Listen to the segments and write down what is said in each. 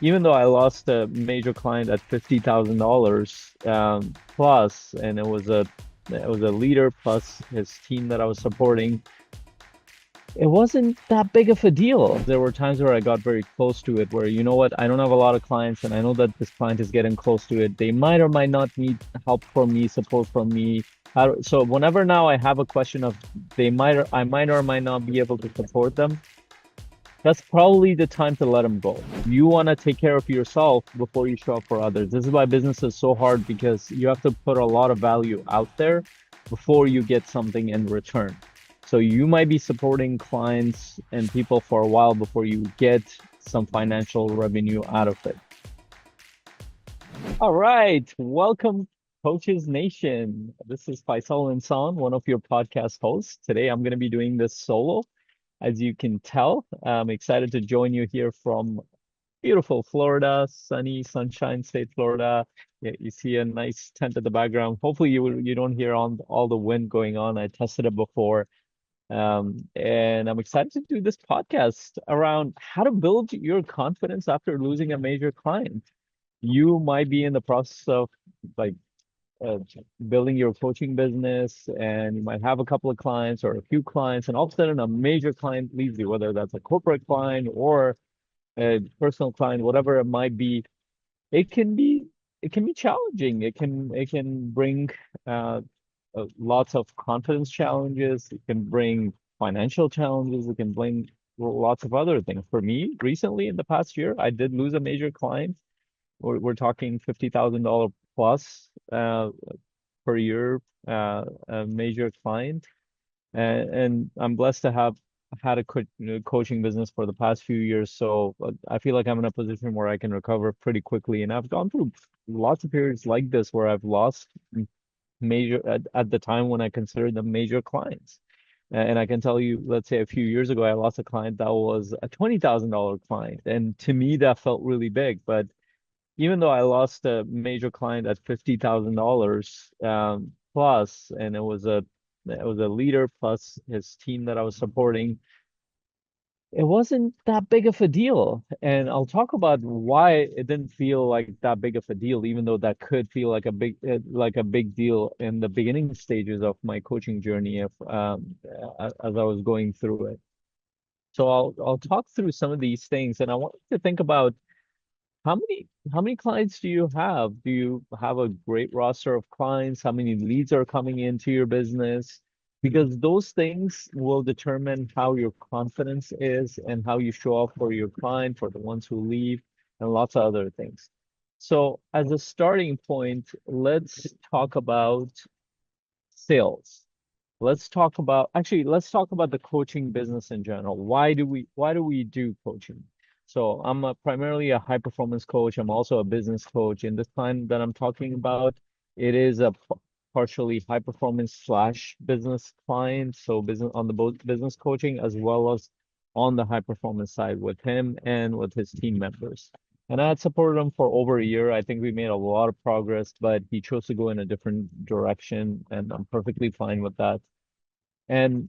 even though I lost a major client at $50,000 plus, and it was a leader plus his team that I was supporting, it wasn't that big of a deal. There were times where I got very close to it, where you know what, I don't have a lot of clients, and I know that this client is getting close to it. They might or might not need help from me, support from me. So whenever now I have a question of I might or might not be able to support them, that's probably the time to let them go. You want to take care of yourself before you show up for others. This is why business is so hard because you have to put a lot of value out there before you get something in return. So you might be supporting clients and people for a while before you get some financial revenue out of it. All right, welcome, Coaches Nation. This is Faisal Insan, one of your podcast hosts. Today I'm going to be doing this solo. As you can tell, I'm excited to join you here from beautiful Florida, sunny, sunshine state Florida. Yeah, you see a nice tent in the background. Hopefully you don't hear all the wind going on. I tested it before. And I'm excited to do this podcast around how to build your confidence after losing a major client. You might be in the process of like uh, building your coaching business, and you might have a couple of clients or a few clients, and all of a sudden a major client leaves you, whether that's a corporate client or a personal client, whatever it might be. It can be it can be challenging. It can bring uh, lots of confidence challenges. It can bring financial challenges. It can bring lots of other things. For me, recently in the past year, I did lose a major client. We're talking $50,000 plus per year, a major client. And I'm blessed to have had a coaching business for the past few years. So I feel like I'm in a position where I can recover pretty quickly. And I've gone through lots of periods like this where I've lost major at the time when I considered them major clients. And I can tell you, let's say a few years ago, I lost a client that was a $20,000 client. And to me, that felt really big. But even though I lost a major client at $50,000 plus, and it was a leader plus his team that I was supporting, it wasn't that big of a deal. And I'll talk about why it didn't feel like that big of a deal, even though that could feel like a big deal in the beginning stages of my coaching journey if as I was going through it. So I'll talk through some of these things, and I want you to think about how many clients do you have? Do you have a great roster of clients? How many leads are coming into your business? Because those things will determine how your confidence is and how you show up for your client, for the ones who leave, and lots of other things. So, as a starting point, let's talk about sales. Let's talk about the coaching business in general. Why do we do coaching? So primarily a high performance coach. I'm also a business coach. In this client that I'm talking about, it is a partially high performance slash business client. So business on the both business coaching as well as on the high performance side with him and with his team members. And I had supported him for over a year. I think we made a lot of progress, but he chose to go in a different direction, and I'm perfectly fine with that. And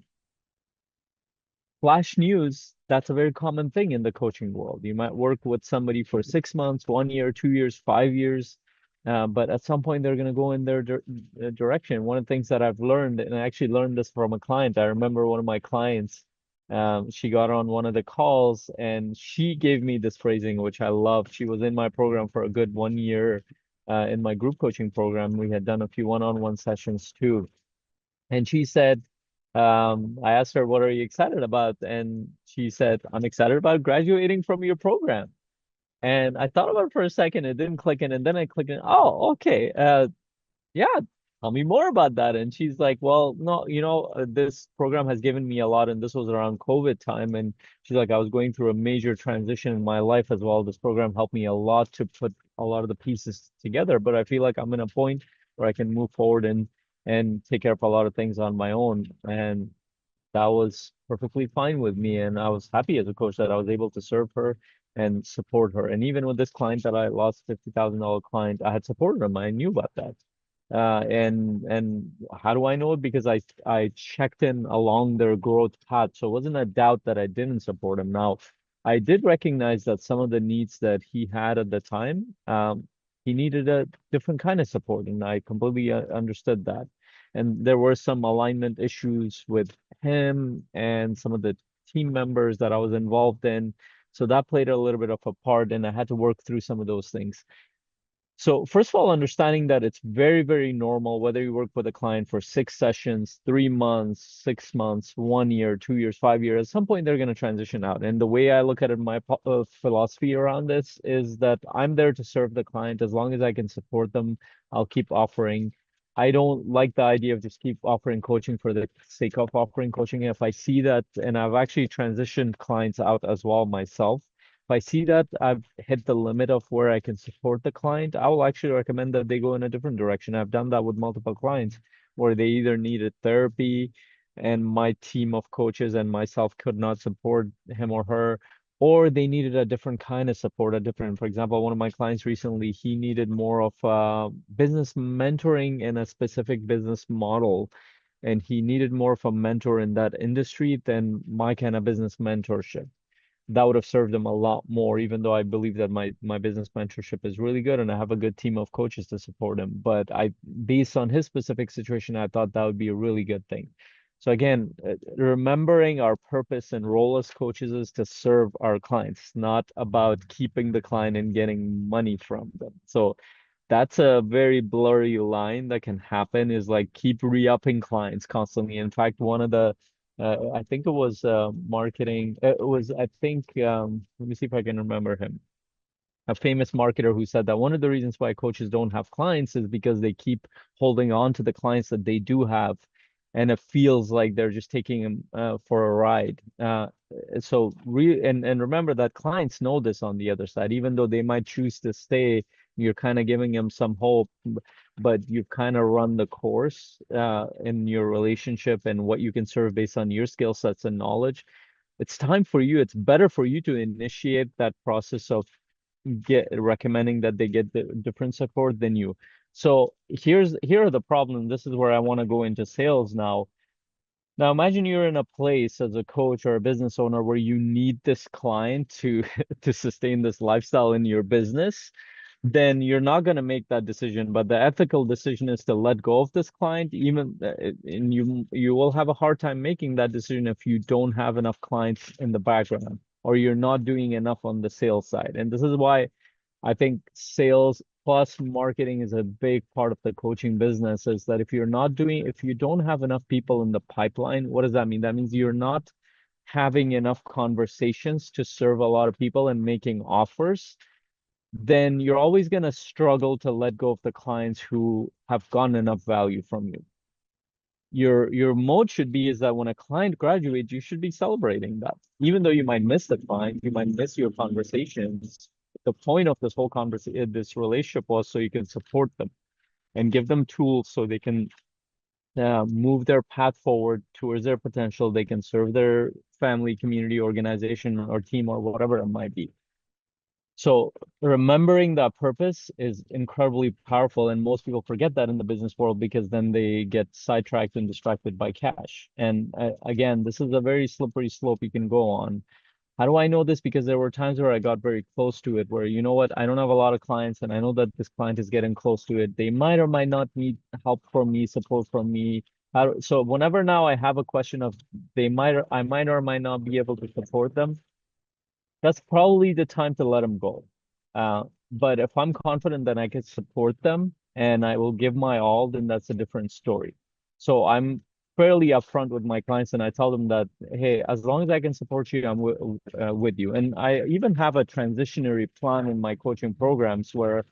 flash news, that's a very common thing in the coaching world. You might work with somebody for 6 months, 1 year, 2 years, 5 years, but at some point they're going to go in their direction. One of the things that I've learned, and I actually learned this from a client, I remember one of my clients, she got on one of the calls and she gave me this phrasing, which I loved. She was in my program for a good 1 year, in my group coaching program. We had done a few one-on-one sessions too. And she said, I asked her, what are you excited about? And she said, I'm excited about graduating from your program. And I thought about it for a second, it didn't click in, and then I clicked in, oh, okay. Yeah, tell me more about that. And she's like, well, no, this program has given me a lot, and this was around COVID time. And she's like, I was going through a major transition in my life as well. This program helped me a lot to put a lot of the pieces together, but I feel like I'm in a point where I can move forward and take care of a lot of things on my own. And that was perfectly fine with me. And I was happy as a coach that I was able to serve her and support her. And even with this client that I lost, $50,000 client, I had supported him. I knew about that. And how do I know it? Because I checked in along their growth path. So it wasn't a doubt that I didn't support him. Now, I did recognize that some of the needs that he had at the time, he needed a different kind of support, and I completely understood that. And there were some alignment issues with him and some of the team members that I was involved in. So that played a little bit of a part, and I had to work through some of those things. So first of all, understanding that it's very, very normal, whether you work with a client for 6 sessions, 3 months, 6 months, 1 year, 2 years, 5 years, at some point they're going to transition out. And the way I look at it, my philosophy around this is that I'm there to serve the client. As long as I can support them, I'll keep offering. I don't like the idea of just keep offering coaching for the sake of offering coaching. If I see that, and I've actually transitioned clients out as well myself, if I see that I've hit the limit of where I can support the client, I will actually recommend that they go in a different direction. I've done that with multiple clients where they either needed therapy and my team of coaches and myself could not support him or her, or they needed a different kind of support, a different, for example, one of my clients recently, he needed more of business mentoring in a specific business model. And he needed more of a mentor in that industry than my kind of business mentorship. That would have served them a lot more, even though I believe that my business mentorship is really good and I have a good team of coaches to support him. But based on his specific situation, I thought that would be a really good thing. So again, remembering our purpose and role as coaches is to serve our clients, not about keeping the client and getting money from them. So that's a very blurry line that can happen, is like keep re-upping clients constantly. In fact, one of the I think it was marketing. It was, I think, let me see if I can remember him. A famous marketer who said that one of the reasons why coaches don't have clients is because they keep holding on to the clients that they do have, and it feels like they're just taking them for a ride. And remember that clients know this on the other side, even though they might choose to stay, you're kind of giving them some hope, but you've kind of run the course in your relationship and what you can serve based on your skill sets and knowledge. It's time for you. It's better for you to initiate that process of get recommending that they get the different support than you. So here are the problem. This is where I want to go into sales now. Now imagine you're in a place as a coach or a business owner where you need this client to to sustain this lifestyle in your business. Then you're not going to make that decision. But the ethical decision is to let go of this client, even and you will have a hard time making that decision if you don't have enough clients in the background or you're not doing enough on the sales side. And this is why I think sales plus marketing is a big part of the coaching business, is that if you don't have enough people in the pipeline, what does that mean? That means you're not having enough conversations to serve a lot of people and making offers. Then you're always going to struggle to let go of the clients who have gotten enough value from you. Your mode should be is that when a client graduates, you should be celebrating that. Even though you might miss the client, you might miss your conversations. The point of this whole conversation, this relationship, was so you can support them and give them tools so they can move their path forward towards their potential. They can serve their family, community, organization, or team, or whatever it might be. So remembering that purpose is incredibly powerful, and most people forget that in the business world because then they get sidetracked and distracted by cash. And again, this is a very slippery slope you can go on. How do I know this? Because there were times where I got very close to it, where, you know what, I don't have a lot of clients, and I know that this client is getting close to it. They might or might not need help from me, support from me. So whenever now I have a question of I might or might not be able to support them, that's probably the time to let them go. But if I'm confident that I can support them and I will give my all, then that's a different story. So I'm fairly upfront with my clients and I tell them that, hey, as long as I can support you, I'm with you. And I even have a transitionary plan in my coaching programs where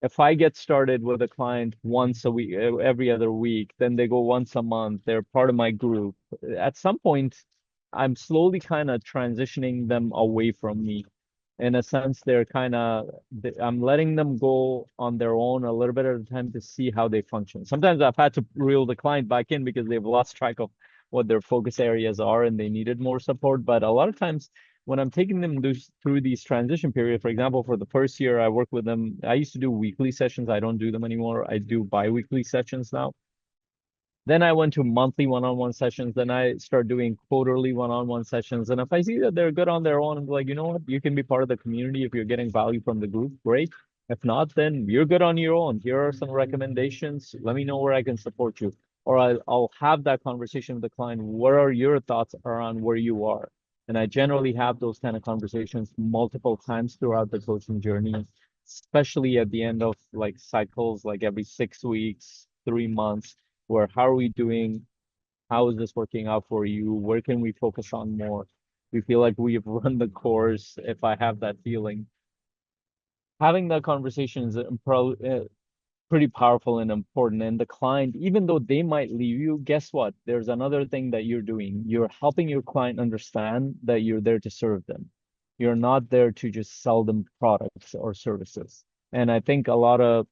if I get started with a client once a week, every other week, then they go once a month, they're part of my group. At some point, I'm slowly kind of transitioning them away from me. In a sense, I'm letting them go on their own a little bit at a time to see how they function. Sometimes I've had to reel the client back in because they've lost track of what their focus areas are and they needed more support. But a lot of times, when I'm taking them through these transition periods, for example, for the first year, I work with them. I used to do weekly sessions. I don't do them anymore. I do bi-weekly sessions now. Then I went to monthly one-on-one sessions. Then I start doing quarterly one-on-one sessions. And if I see that they're good on their own, I'm like, you know what? You can be part of the community if you're getting value from the group. Great. If not, then you're good on your own. Here are some recommendations. Let me know where I can support you. Or I'll have that conversation with the client. What are your thoughts around where you are? And I generally have those kind of conversations multiple times throughout the coaching journey, especially at the end of like cycles, like every 6 weeks, 3 months, where how are we doing? How is this working out for you? Where can we focus on more? We feel like we've run the course, if I have that feeling. Having that conversation is pretty powerful and important. And the client, even though they might leave you, guess what? There's another thing that you're doing. You're helping your client understand that you're there to serve them. You're not there to just sell them products or services. And I think a lot of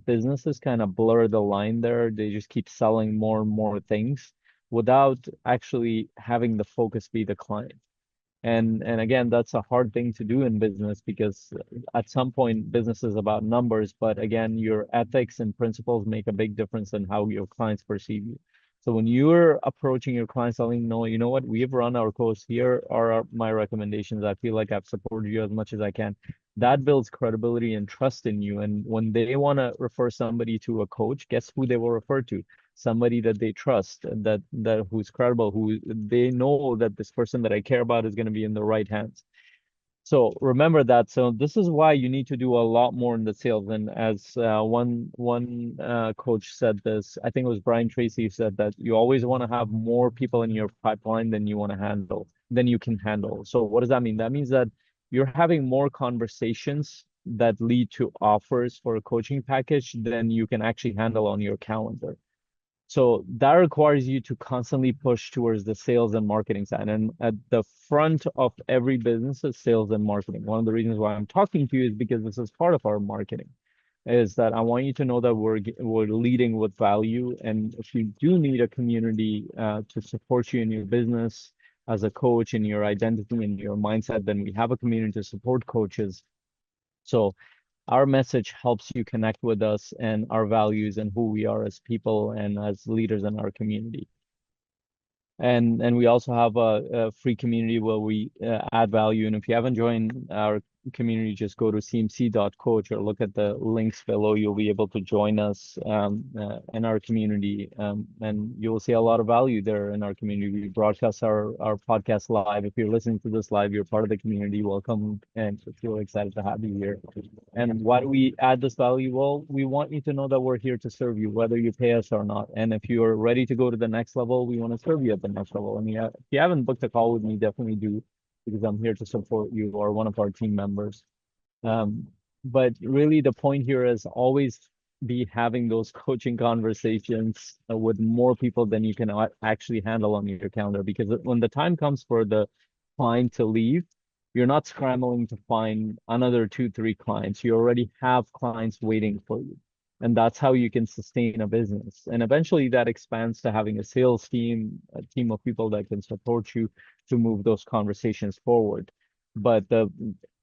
businesses kind of blur the line there. They just keep selling more and more things without actually having the focus be the client. And again, that's a hard thing to do in business because at some point business is about numbers, but again, your ethics and principles make a big difference in how your clients perceive you. So when you're approaching your clients telling, no, you know what, we've run our course, here are my recommendations. I feel like I've supported you as much as I can. That builds credibility and trust in you. And when they want to refer somebody to a coach, guess who they will refer to? Somebody that they trust, that who's credible, who they know that this person that I care about is going to be in the right hands. So remember that. So this is why you need to do a lot more in the sales. And as one coach said this, I think it was Brian Tracy said that you always want to have more people in your pipeline than you want to handle, than you can handle. So what does that mean? That means that you're having more conversations that lead to offers for a coaching package than you can actually handle on your calendar. So that requires you to constantly push towards the sales and marketing side. And at the front of every business is sales and marketing. One of the reasons why I'm talking to you is because this is part of our marketing, is that I want you to know that we're leading with value. And if you do need a community to support you in your business as a coach, in your identity and your mindset, then we have a community to support coaches. So our message helps you connect with us and our values and who we are as people and as leaders in our community. And we also have a free community where we add value. And if you haven't joined our community, just go to cmc.coach or look at the links below. You'll be able to join us in our community, and you will see a lot of value there in our community. We broadcast our podcast live. If you're listening to this live, you're part of the community. Welcome, and we're excited to have you here. And why do we add this value? Well, we want you to know that we're here to serve you, whether you pay us or not. And if you're ready to go to the next level, we want to serve you at the next level. And if you haven't booked a call with me, definitely do, because I'm here to support you or one of our team members. But really, the point here is always be having those coaching conversations with more people than you can actually handle on your calendar. Because when the time comes for the client to leave, you're not scrambling to find another 2, 3 clients. You already have clients waiting for you. And that's how you can sustain a business. And eventually that expands to having a sales team, a team of people that can support you to move those conversations forward. But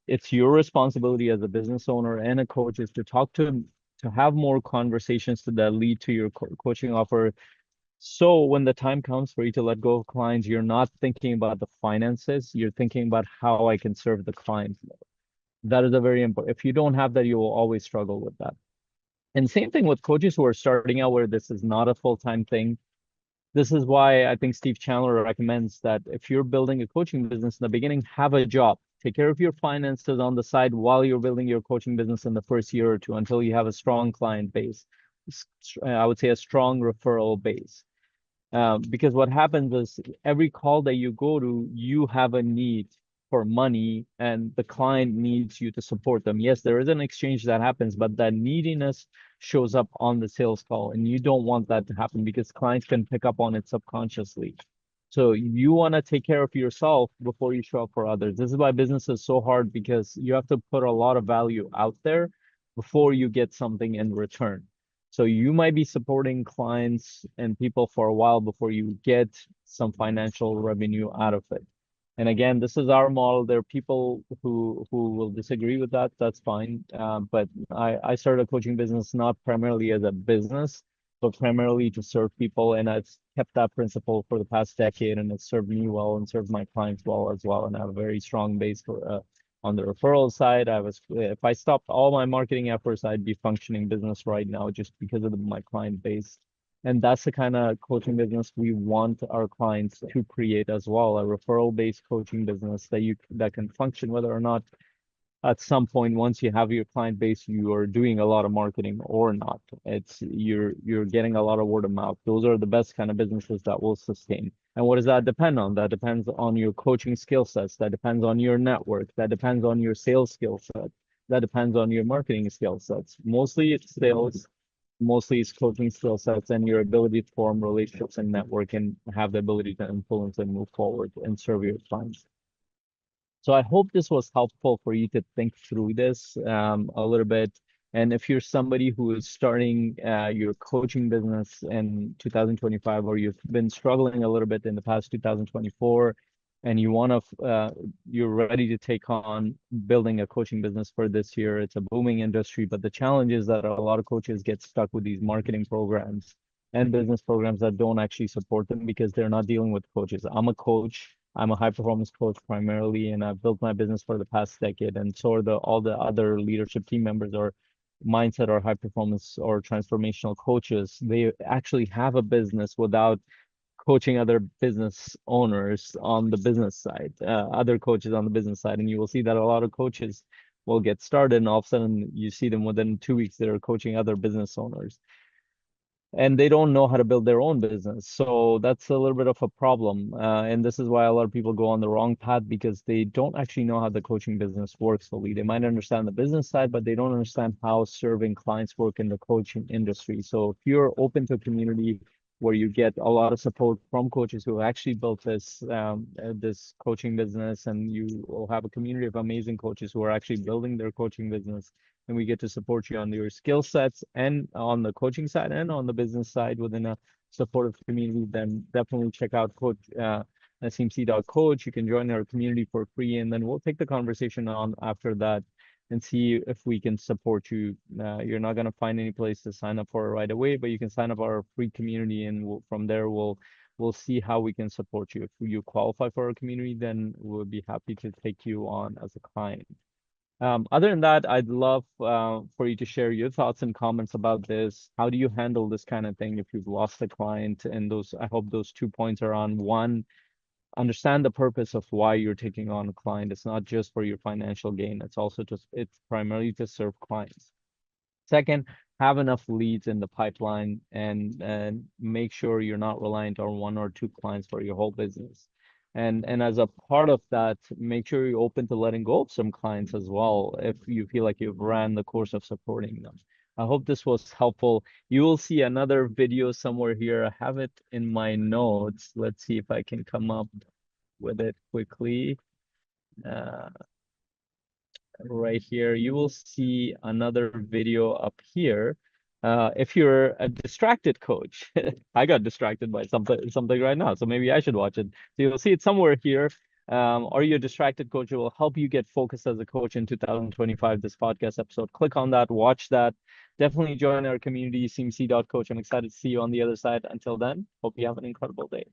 it's your responsibility as a business owner and a coach is to talk to have more conversations that lead to your coaching offer. So when the time comes for you to let go of clients, you're not thinking about the finances, you're thinking about how I can serve the client. That is a very important. If you don't have that, you will always struggle with that. And same thing with coaches who are starting out where this is not a full-time thing. This is why I think Steve Chandler recommends that if you're building a coaching business in the beginning, have a job. Take care of your finances on the side while you're building your coaching business in the first year or two until you have a strong client base. I would say a strong referral base. Because what happens is every call that you go to, you have a need for money and the client needs you to support them. Yes, there is an exchange that happens, but that neediness shows up on the sales call and you don't want that to happen because clients can pick up on it subconsciously. So you want to take care of yourself before you show up for others. This is why business is so hard, because you have to put a lot of value out there before you get something in return. So you might be supporting clients and people for a while before you get some financial revenue out of it. And again, this is our model. There are people who will disagree with that. That's fine. But I started a coaching business not primarily as a business, but primarily to serve people. And I've kept that principle for the past decade, and it's served me well and served my clients well as well. And I have a very strong base for on the referral side. If I stopped all my marketing efforts, I'd be functioning business right now just because of my client base. And that's the kind of coaching business we want our clients to create as well, a referral-based coaching business that can function whether or not at some point, once you have your client base, you are doing a lot of marketing or not. You're getting a lot of word of mouth. Those are the best kind of businesses that will sustain. And what does that depend on? That depends on your coaching skill sets. That depends on your network. That depends on your sales skill set. That depends on your marketing skill sets. Mostly it's sales, mostly it's coaching skill sets and your ability to form relationships and network and have the ability to influence and move forward and serve your clients. So I hope this was helpful for you to think through this a little bit. And if you're somebody who is starting your coaching business in 2025, or you've been struggling a little bit in the past 2024, and you're ready to take on building a coaching business for this year, it's a booming industry. But the challenge is that a lot of coaches get stuck with these marketing programs and business programs that don't actually support them because they're not dealing with coaches. I'm a coach. I'm a high performance coach primarily, and I've built my business for the past decade. And so are all the other leadership team members or mindset or high performance or transformational coaches. They actually have a business without coaching other business owners on the business side, other coaches on the business side. And you will see that a lot of coaches will get started, and all of a sudden you see them within 2 weeks, they're coaching other business owners, and they don't know how to build their own business. So that's a little bit of a problem. And this is why a lot of people go on the wrong path, because they don't actually know how the coaching business works fully. They might understand the business side, but they don't understand how serving clients work in the coaching industry. So if you're open to a community where you get a lot of support from coaches who have actually built this coaching business, and you will have a community of amazing coaches who are actually building their coaching business, and we get to support you on your skill sets and on the coaching side and on the business side within a supportive community, then definitely check out SMC.coach. You can join our community for free, and then we'll take the conversation on after that and see if we can support you. You're not going to find any place to sign up for it right away, but you can sign up our free community, and from there we'll see how we can support you. If you qualify for our community, then we'll be happy to take you on as a client. Other than that, I'd love for you to share your thoughts and comments about this. How do you handle this kind of thing if you've lost a client? And I hope those 2 points are on. One, understand the purpose of why you're taking on a client. It's not just for your financial gain. It's primarily to serve clients. Second, have enough leads in the pipeline, and make sure you're not reliant on 1 or 2 clients for your whole business. And as a part of that, make sure you're open to letting go of some clients as well if you feel like you've ran the course of supporting them. I hope this was helpful. You will see another video somewhere here. I have it in my notes. Let's see if I can come up with it quickly. Right here, you will see another video up here. If you're a distracted coach, I got distracted by something right now, so maybe I should watch it. So you'll see it somewhere here. Are you a distracted coach? It will help you get focused as a coach in 2025, this podcast episode. Click on that, watch that. Definitely join our community, cmc.coach. I'm excited to see you on the other side. Until then, hope you have an incredible day.